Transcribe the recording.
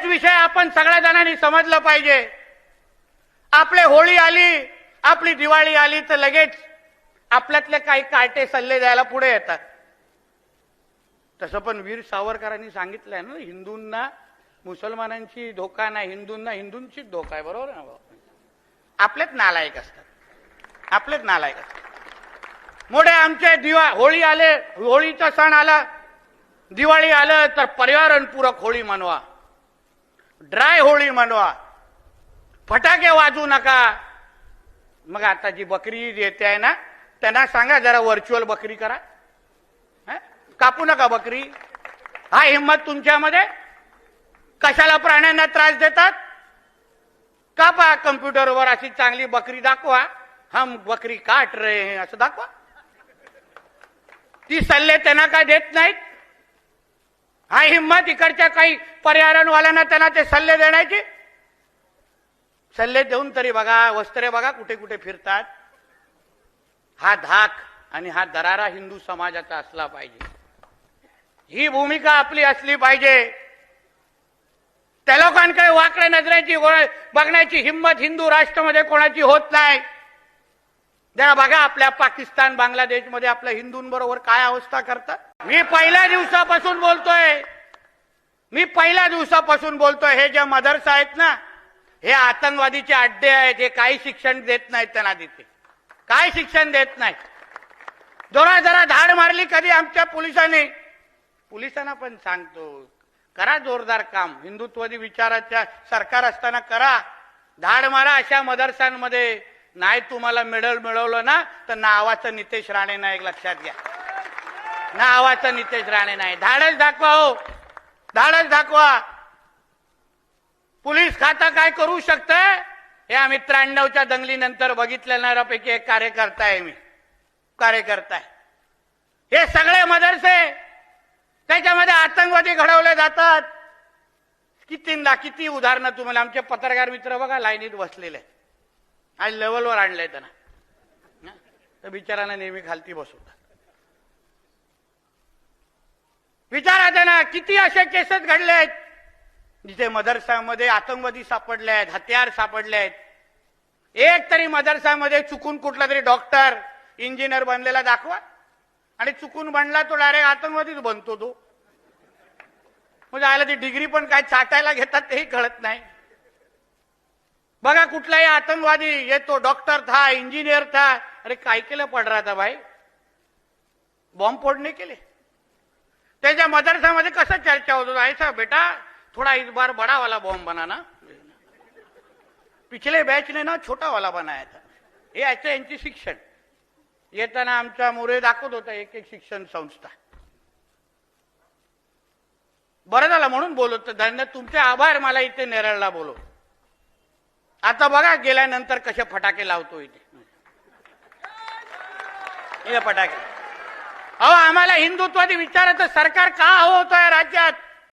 हेच विषय आपण सगळ्या जणांनी समजलं पाहिजे. आपले होळी आली, आपली दिवाळी आली तर लगेच आपल्यातले काही काटे सल्ले द्यायला पुढे येतात. तसं पण वीर सावरकरांनी सांगितलंय ना, हिंदूंना मुसलमानांची धोका नाही, हिंदूंना हिंदूंचीच धोका आहे. बरोबर ना? आपलेच नालायक असतात, आपलेच नालायक असतात. मोठे आमचे होळी आले, होळीचा सण आला, दिवाळी आलं तर पर्यावरणपूरक होळी मनवा, ड्राय होळी मनवा, फटाके वाजू नका. मग आता जी बकरी येते आहे ना, त्यांना सांगा जरा व्हर्च्युअल बकरी करा, कापू नका बकरी. हा हिम्मत तुमच्यामध्ये? कशाला प्राण्यांना त्रास देतात? कापा कम्प्युटरवर अशी चांगली बकरी दाखवा, हम बकरी काट रहे हैं असं दाखवा. ती सल्ले त्यांना काय देत नाहीत? हा हिम्मत इकडच्या काही पर्यावरणवाल्यांना त्यांना ते सल्ले देण्याची? सल्ले देऊन तरी बघा, वस्त्रे बघा कुठे कुठे फिरतात. हा धाक आणि हा दरारा हिंदू समाजाचा असला पाहिजे, ही भूमिका आपली असली पाहिजे. त्या लोकांकडे वाकड्या नजरेची बघण्याची हिंमत हिंदू राष्ट्रामध्ये कोणाची होत नाही. जरा बघा आपल्या पाकिस्तान बांगलादेशमध्ये आपल्या हिंदूंबरोबर काय अवस्था करतात. मी पहिल्या दिवसापासून बोलतोय, हे जे मदरसा आहेत ना, हे आतंकवादीचे अड्डे आहेत. हे काही शिक्षण देत नाहीत त्यांना, तिथे काय शिक्षण देत नाही. जरा धाड मारली कधी आमच्या पोलिसांना पण सांगतो, करा जोरदार काम. हिंदुत्ववादी विचाराच्या सरकार असताना करा, धाड मारा अशा मदरसांमध्ये. नाही तुम्हाला मेडल मिळवलं ना तर नावाचं नितेश राणे नाही, लक्षात घ्या. नावाचं नितेश राणे नाही. धाडच दाखवा, हो धाडच दाखवा. पोलीस खातं काय करू शकतंय हे आम्ही 93च्या दंगलीनंतर बघितलेल्यापैकी एक कार्यकर्ता आहे. मी कार्यकर्ता आहे. हे सगळे मदरसे त्याच्यामध्ये आतंकवादी घडवले जातात. किती उदाहरणं तुम्हाला आमचे पत्रकार मित्र बघा लाईनीत बसलेले आहेत. आज लेवलवर आणलंय त्यांना, तर बिचारांना नेहमी खालती बसवतात. विचारा त्यांना, किती असे केसेस घडले आहेत जिथे मदरसामध्ये आतंकवादी सापडले आहेत, हत्यार सापडले आहेत. एक तरी मदरसामध्ये चुकून कुठला तरी डॉक्टर इंजिनियर बनलेला दाखवा, आणि चुकून बनला तो डायरेक्ट आतंकवादीच बनतो तो. म्हणजे आयला ती डिग्री पण काय चाटायला घेतात तेही कळत नाही. बघा कुठलाही आतंकवादी येतो, डॉक्टर था, इंजिनियर था. अरे काय केलं पड रहा था भाई, बॉम्ब फोड़ने के लिए. त्याच्या मदरसामध्ये कसं चर्चा होतो, ऐसा बेटा थोड़ा इस बार बड़ा वाला बॉम्ब बनाना, पिछले बैच ने ना छोटा वाला बनाया था. हे ऐसे यांची शिक्षण. येताना आमचा मोरे दाखवत होता एक एक शिक्षण संस्था. बरं झालं म्हणून बोलत, धन्यवाद तुमचे आभार मला इथे नेरळला बोलव. आता बघा गेल्यानंतर कसे फटाके लावतो इथे फटाके. अहो आम्हाला हिंदुत्वादी विचाराचं सरकार का हवं होतं या राज्यात?